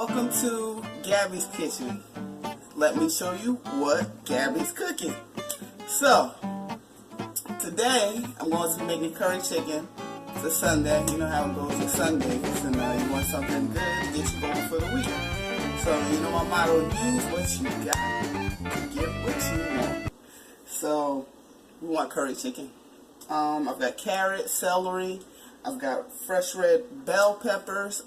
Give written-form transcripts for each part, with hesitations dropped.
Welcome to Gabby's Kitchen. Let me show you what Gabby's cooking. So, today I'm going to be making curry chicken. It's a Sunday. You know how it goes with Sundays. And you want something good to get you going for the week. So, you know my motto, use what you got. Get what you want. So, we want curry chicken. I've got carrot, celery. I've got fresh red bell peppers.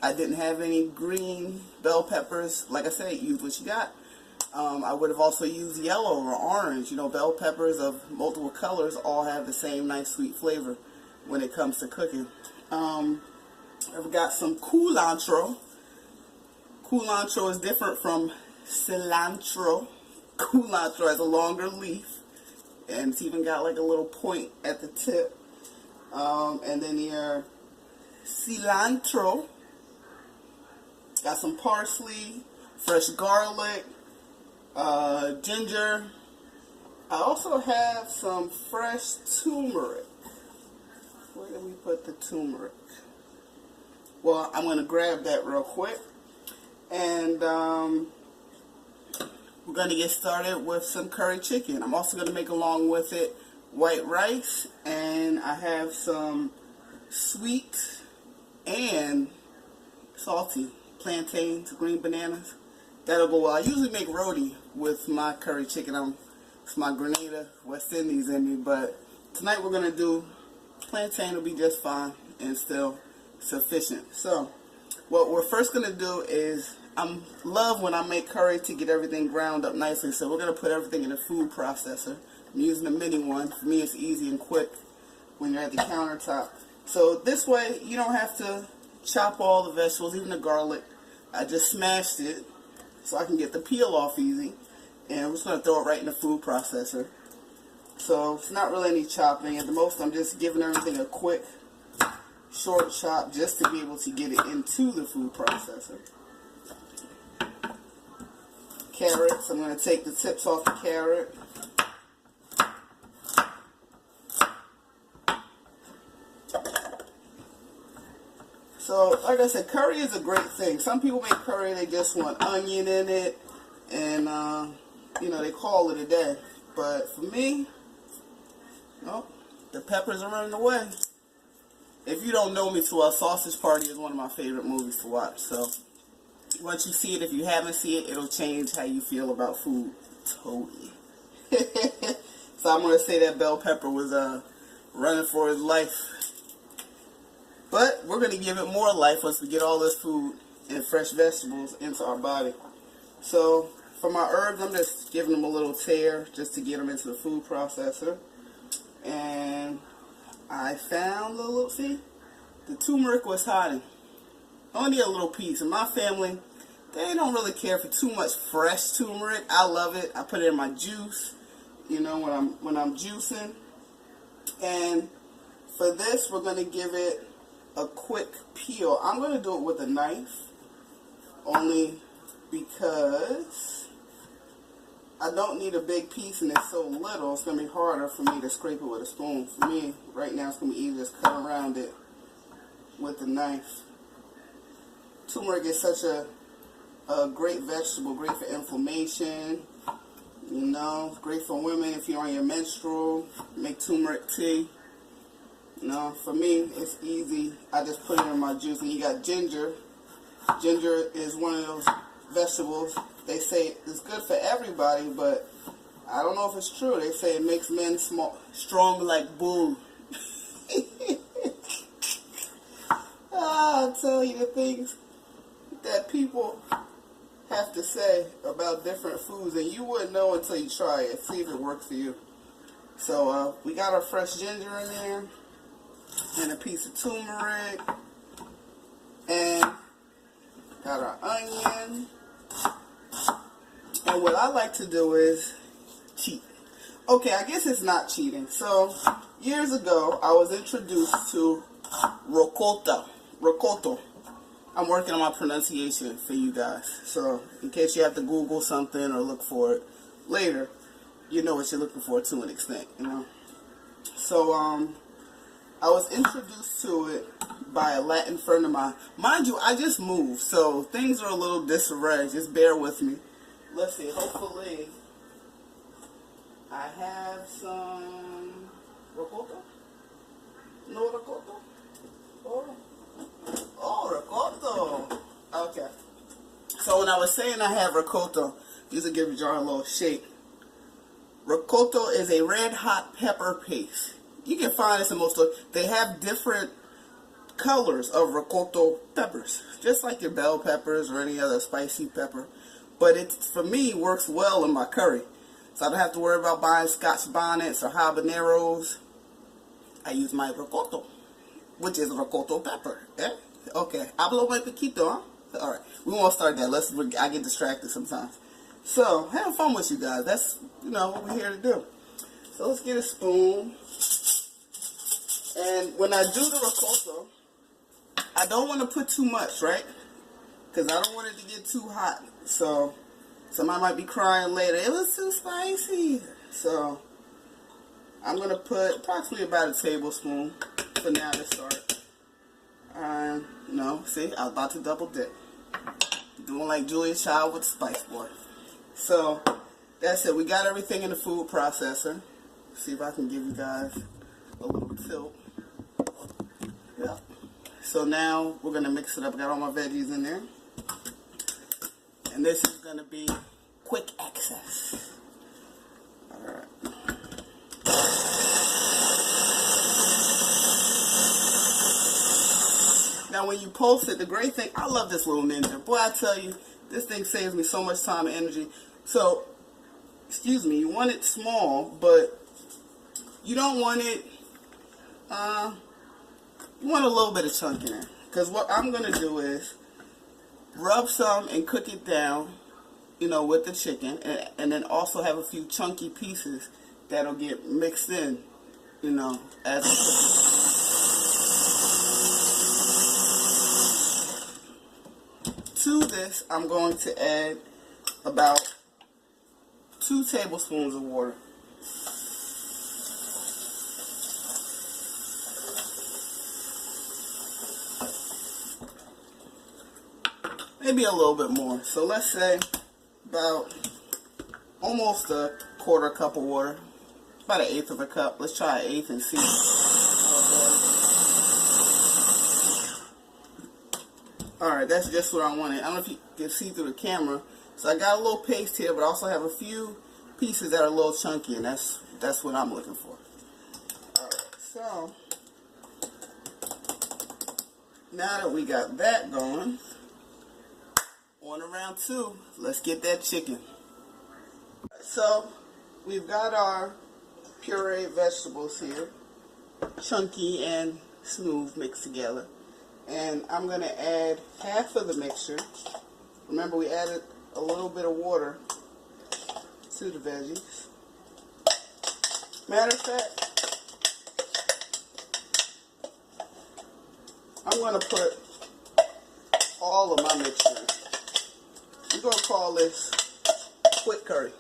I didn't have any green bell peppers. Like I said, use what you got. I would have also used yellow or orange. You know, bell peppers of multiple colors all have the same nice sweet flavor when it comes to cooking. I've got some culantro. Culantro is different from cilantro. Culantro has a longer leaf, and it's even got like a little point at the tip. And then your cilantro. Got some parsley, fresh garlic, ginger. I also have some fresh turmeric. Where did we put the turmeric? Well, I'm going to grab that real quick. And we're going to get started with some curry chicken. I'm also going to make along with it white rice. And I have some sweet and salty plantains, green bananas. That'll go well. I usually make roti with my curry chicken. It's my Grenada West Indies in me, but tonight we're going to do plantain. Will be just fine and still sufficient. So what we're first going to do is, I love when I make curry to get everything ground up nicely, so we're going to put everything in a food processor. I'm using a mini one. For me, it's easy and quick when you're at the countertop. So this way you don't have to chop all the vegetables, even the garlic. I just smashed it so I can get the peel off easy, and I'm just going to throw it right in the food processor. So it's not really any chopping. At the most, I'm just giving everything a quick short chop just to be able to get it into the food processor. Carrots, I'm going to take the tips off the carrot. So, like I said, curry is a great thing. Some people make curry, they just want onion in it, and, you know, they call it a day. But for me, nope, the peppers are running away. If you don't know me too well, Sausage Party is one of my favorite movies to watch. So, once you see it, if you haven't seen it, it'll change how you feel about food. Totally. So, I'm going to say that bell pepper was running for his life. But we're going to give it more life once we get all this food and fresh vegetables into our body. So for my herbs, I'm just giving them a little tear just to get them into the food processor. And I found a little, see, the turmeric was hiding. I only need a little piece. In my family, they don't really care for too much fresh turmeric. I love it. I put it in my juice, you know, when I'm juicing. And for this, we're going to give it a quick peel. I'm going to do it with a knife only because I don't need a big piece and it's so little. It's going to be harder for me to scrape it with a spoon. For me, right now, it's going to be easy to just cut around it with the knife. Turmeric is such a great vegetable, great for inflammation. You know, great for women if you're on your menstrual. Make turmeric tea. No, for me, it's easy. I just put it in my juice. And you got ginger. Ginger is one of those vegetables. They say it's good for everybody, but I don't know if it's true. They say it makes men strong like bull. I'll tell you the things that people have to say about different foods, and you wouldn't know until you try it. See if it works for you. So we got our fresh ginger in there. And a piece of turmeric, and got our onion. And what I like to do is cheat. Okay, I guess it's not cheating. So years ago, I was introduced to ricotta. I'm working on my pronunciation for you guys. So in case you have to Google something or look for it later, you know what you're looking for to an extent, you know. So I was introduced to it by a Latin friend of mine. Mind you, I just moved, so things are a little disarray. Just bear with me. Let's see, hopefully I have some ricotta. No ricotta? Oh, ricotta. Okay. So when I was saying I have ricotta, just to give y'all a little shake. Ricotta is a red hot pepper paste. You can find this in most of, they have different colors of ricotta peppers, just like your bell peppers or any other spicy pepper. But it, for me, works well in my curry. So I don't have to worry about buying Scotch bonnets or habaneros. I use my ricotta, which is ricotta pepper. Eh? Okay, hablo muy poquito, huh? Alright, we won't start that. I get distracted sometimes. So, having fun with you guys. That's, what we're here to do. So let's get a spoon. And when I do the ricotta, I don't want to put too much, right? Because I don't want it to get too hot. So, somebody might be crying later, it was too spicy. So, I'm going to put approximately about a tablespoon for now to start. See, I was about to double dip. Doing like Julia Child with Spice Boy. So, that's it. We got everything in the food processor. See if I can give you guys a little tilt. Yep. So now we're going to mix it up. I got all my veggies in there. And this is going to be quick access. Alright. Now when you post it, the great thing, I love this little ninja. Boy, I tell you, this thing saves me so much time and energy. So, you want it small, but you don't want it, you want a little bit of chunk in there. Because what I'm going to do is rub some and cook it down, with the chicken. And then also have a few chunky pieces that'll get mixed in, as I cook it. To this, I'm going to add about 2 tablespoons of water. Maybe a little bit more. So let's say about almost a quarter cup of water. About 1/8 of a cup. Let's try 1/8 and see. Alright, that's just what I wanted. I don't know if you can see through the camera. So I got a little paste here, but I also have a few pieces that are a little chunky, and that's what I'm looking for. Alright, so now that we got that going, on to round 2, let's get that chicken. So we've got our pureed vegetables here, chunky and smooth mixed together. And I'm going to add half of the mixture. Remember, we added a little bit of water to the veggies. Matter of fact, I'm going to put all of my mixture in. We're going to call this quick curry.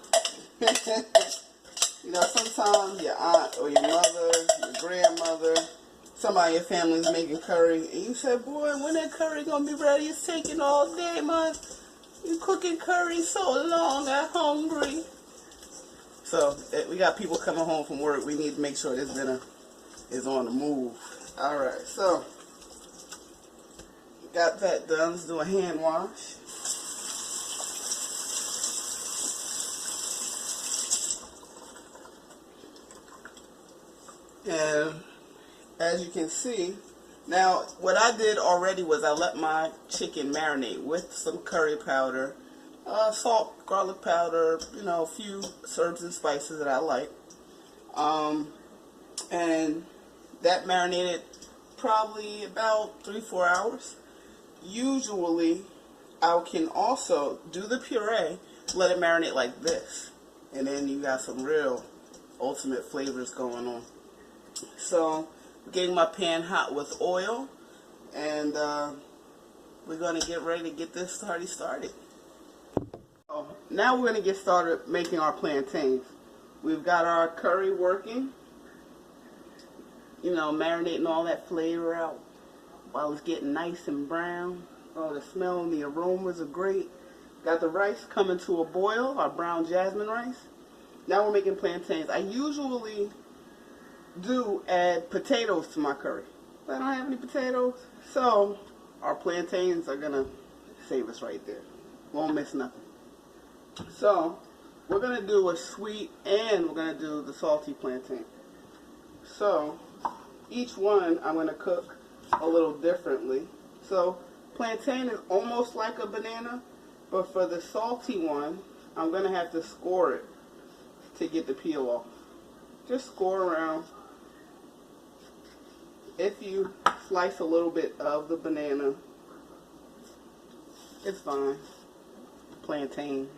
Sometimes your aunt or your mother, your grandmother, somebody in your family is making curry, and you say, boy, when that curry gonna be ready? It's taking all day, man. You cooking curry so long, I'm hungry. So, we got people coming home from work. We need to make sure this dinner is on the move. Alright, so, got that done. Let's do a hand wash. And as you can see, now what I did already was I let my chicken marinate with some curry powder, salt, garlic powder, a few herbs and spices that I like. And that marinated probably about 3-4 hours. Usually, I can also do the puree, let it marinate like this. And then you got some real ultimate flavors going on. So, getting my pan hot with oil, and we're going to get ready to get this party started. Now we're going to get started making our plantains. We've got our curry working. you know, marinating all that flavor out while it's getting nice and brown. Oh, the smell and the aromas are great. Got the rice coming to a boil, our brown jasmine rice. Now we're making plantains. I usually do add potatoes to my curry, but I don't have any potatoes, so our plantains are gonna save us right there. Won't miss nothing. So we're gonna do a sweet and we're gonna do the salty plantain. So each one I'm gonna cook a little differently. So plantain is almost like a banana, but for the salty one, I'm gonna have to score it to get the peel off. Just score around. If you slice a little bit of the banana, it's fine. Plantain,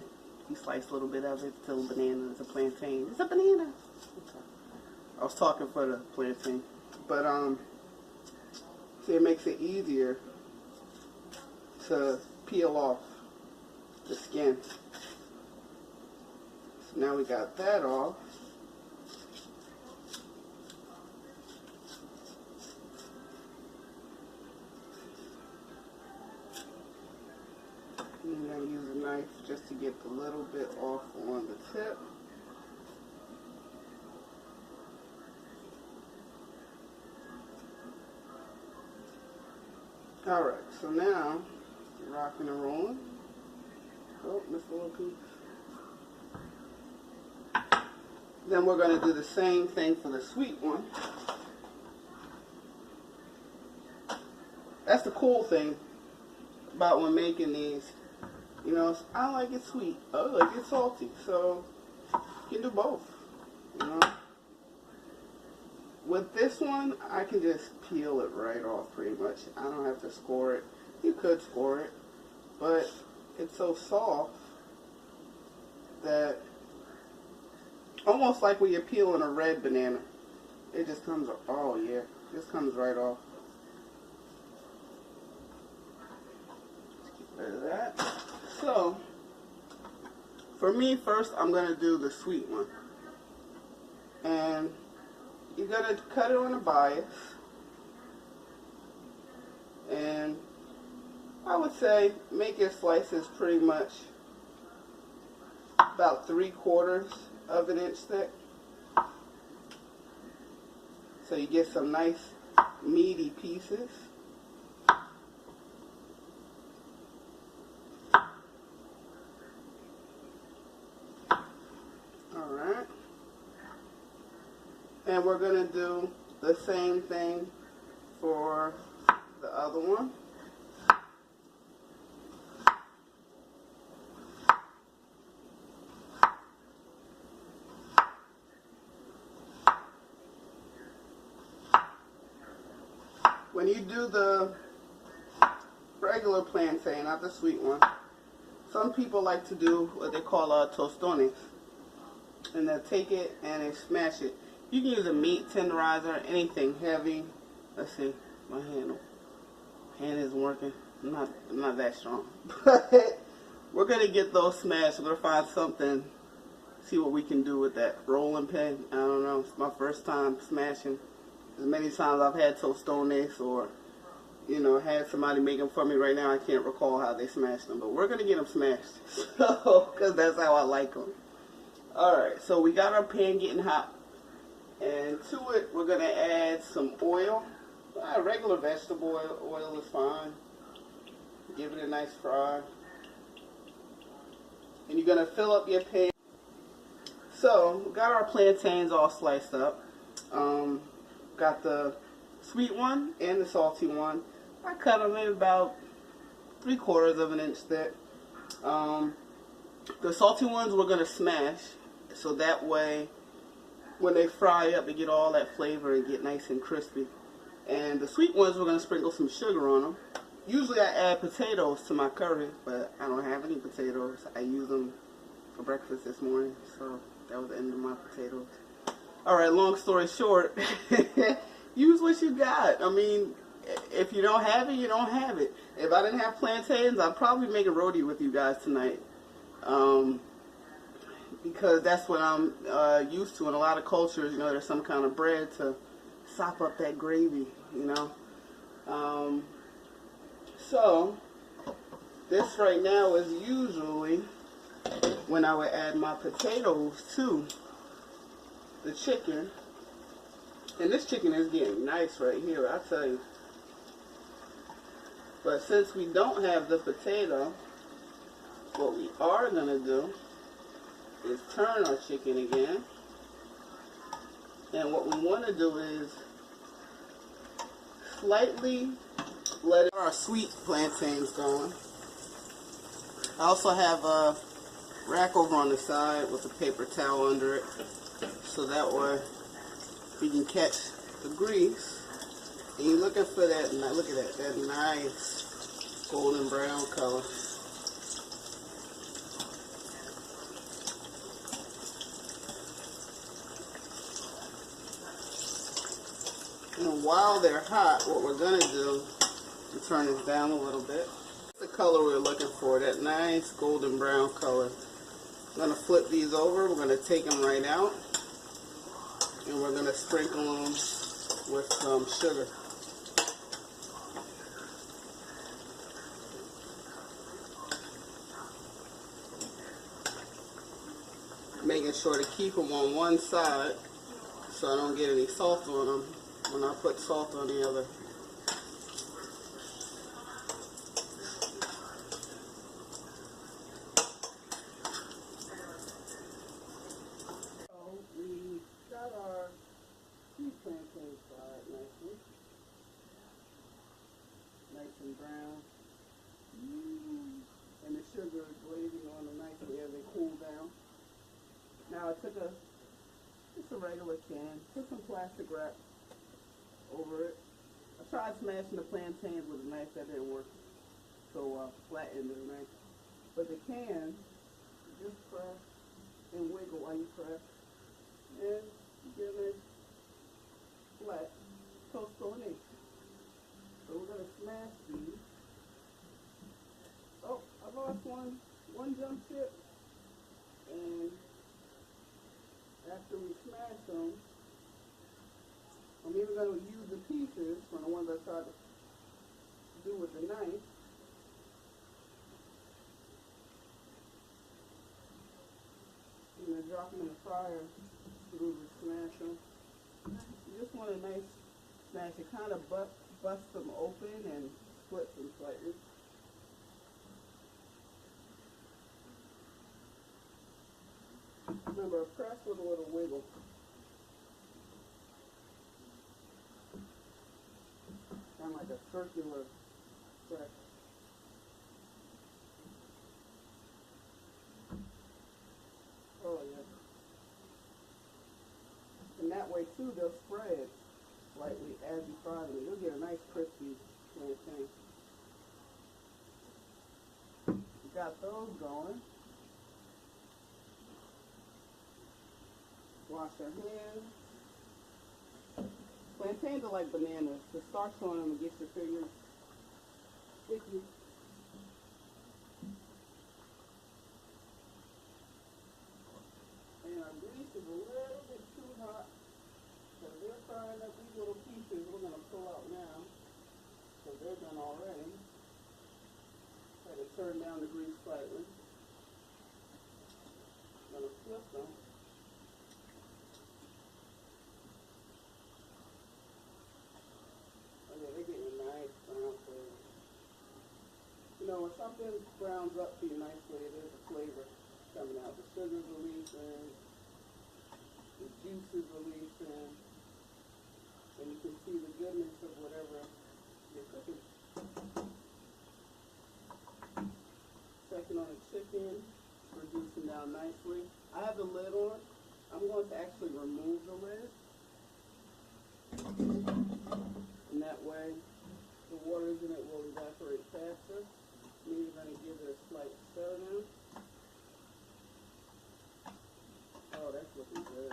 you slice a little bit of it, it's still a banana, it's a plantain. It's a banana. I was talking for the plantain. But, see, it makes it easier to peel off the skin. So now we got that off. I'm going to use a knife just to get a little bit off on the tip. Alright, so now, rocking and rolling. Oh, missed a little piece. Then we're going to do the same thing for the sweet one. That's the cool thing about when making these. You know, I like it sweet, I like it salty, so you can do both, you know. With this one, I can just peel it right off pretty much. I don't have to score it. You could score it, but it's so soft that almost like when you're peeling a red banana, it just comes, oh yeah, just comes right off. Let's get rid of that. So, for me, first I'm going to do the sweet one. And you're going to cut it on a bias. And I would say make your slices pretty much about 3/4 of an inch thick. So you get some nice meaty pieces. Alright. And we're going to do the same thing for the other one. When you do the regular plantain, not the sweet one, some people like to do what they call tostones. And they'll take it and they smash it. You can use a meat tenderizer, anything heavy. Let's see, my hand isn't working. I'm not that strong. But we're going to get those smashed. We're going to find something, see what we can do with that rolling pin. I don't know, it's my first time smashing. As many times I've had tostones or, you know, had somebody make them for me. Right now I can't recall how they smashed them, but we're going to get them smashed. So, because that's how I like them. Alright, so we got our pan getting hot. And to it, we're going to add some oil. Regular vegetable oil is fine. Give it a nice fry. And you're going to fill up your pan. So, we got our plantains all sliced up. Got the sweet one and the salty one. I cut them in about 3/4 of an inch thick. The salty ones we're going to smash. So that way, when they fry up, they get all that flavor and get nice and crispy. And the sweet ones, we're going to sprinkle some sugar on them. Usually I add potatoes to my curry, but I don't have any potatoes. I used them for breakfast this morning, so that was the end of my potatoes. Alright, long story short, use what you got. I mean, if you don't have it, you don't have it. If I didn't have plantains, I'd probably make a roti with you guys tonight. Because that's what I'm used to. In a lot of cultures, you know, there's some kind of bread to sop up that gravy, you know. So this right now is usually when I would add my potatoes to the chicken. And this chicken is getting nice right here, I tell you. But since we don't have the potato, what we are going to do is turn our chicken again. And what we want to do is slightly let our sweet plantains going. I also have a rack over on the side with a paper towel under it, so that way we can catch the grease. And you're looking for that, look at that nice golden brown color. And while they're hot, what we're going to do is turn this down a little bit. The color we're looking for, that nice golden brown color. I'm going to flip these over. We're going to take them right out. And we're going to sprinkle them with some sugar. Making sure to keep them on one side so I don't get any salt on them when I put salt on the other. So we got our sweet plantains fried nicely. Nice and brown. And the sugar is glazing on them nicely as they cool down. Now I took just a regular can, put some plastic wrap over it. I tried smashing the plantains with a knife, that didn't work. So flattened the knife. But the can, just press and wiggle while you press. And you get a nice flat toast on it. So we're going to smash these. Oh, I lost one jump chip. And after we smash them, I'm even going to use the pieces from the ones I tried to do with the knife. I'm going to drop them in the fryer to smash them. You just want a nice smash. It kind of bust them open and split them slightly. Remember, press with a little wiggle. Kind of like a circular press. Oh, yeah. And that way, too, they'll spread slightly as you fry them. You'll get a nice crispy plantain. You got those going. Wash your hands. Plantains are like bananas. The starch on them gets your fingers sticky. And our grease is a little bit too hot. So they're frying up these little pieces we're going to pull out now. So they're done already. Try to turn down the grease slightly. I'm going to flip them. They're getting a nice brown flavor. You know, when something browns up to you nicely, there's a flavor coming out. The sugar's releasing, the juice is releasing, and you can see the goodness of whatever you're cooking. Checking on the chicken, reducing down nicely. I have the lid on. I'm going to actually remove the lid. And that way, the waters in it will evaporate faster. And you're going to give it a slight stir now. Oh, that's looking good.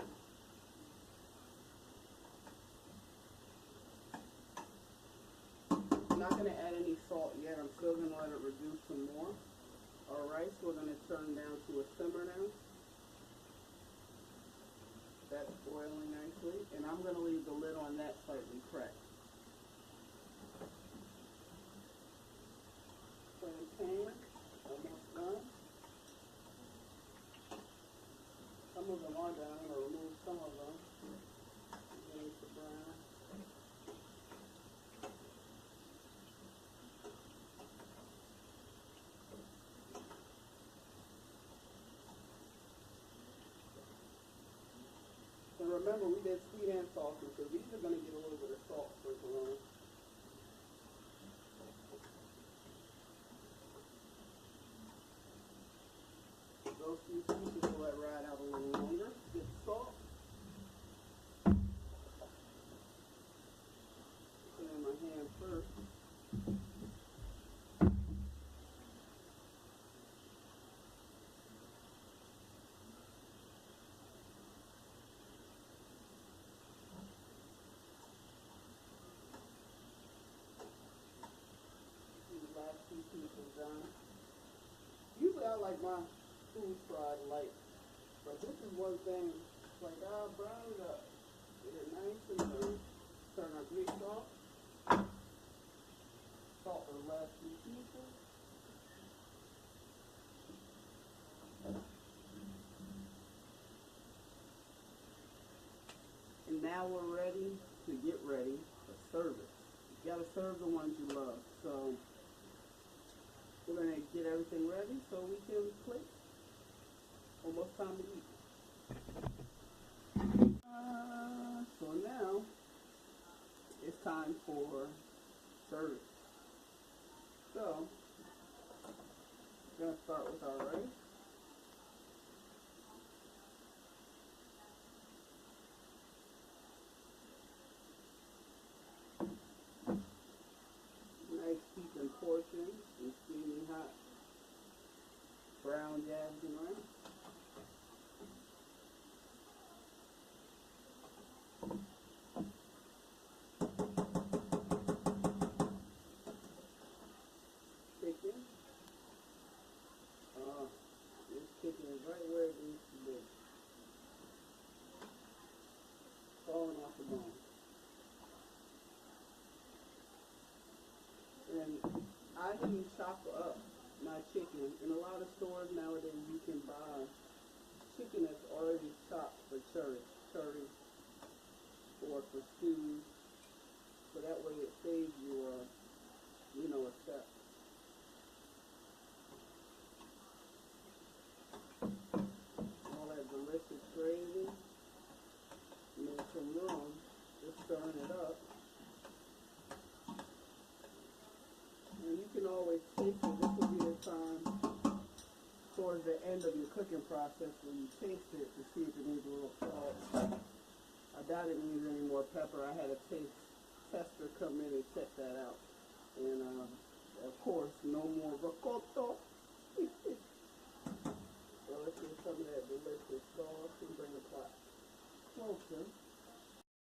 I'm not going to add any salt yet. I'm still going to let it reduce some more. Our rice, we're going to turn down to a simmer now. That's boiling nicely. And I'm going to leave the lid on that so it remove them all down. I'm going to remove some of them. Again, the brown. And remember, we did sweet and salty, so these are going to get a little bit of salt sprinkled on them. Those few pieces will let ride out a little longer. Get the salt. Put it in my hand first. These last few pieces done. Usually I like my food fried light, but this is one thing. It's like, brown it up. Get it nice and turn our grease off. Salt the last few pieces. And now we're ready to get ready for service. You gotta serve the ones you love. So we're gonna get everything ready so we can plate. Almost time to eat. So now it's time for service. So we're gonna start with our rice. Nice heaping portions and steaming hot brown jasmine rice. Chicken. This chicken is right where it needs to be. Falling off the bone. And I didn't chop up my chicken. In a lot of stores nowadays you can buy chicken that's already chopped for curry or for stews. So that way it saves you a step. All that delicious gravy. Make some room. Just stirring it up. And you can always taste it. This will be the time towards the end of your cooking process when you taste it to see if it needs a little salt. I doubt it needs any more pepper. I had a taste tester come in and check that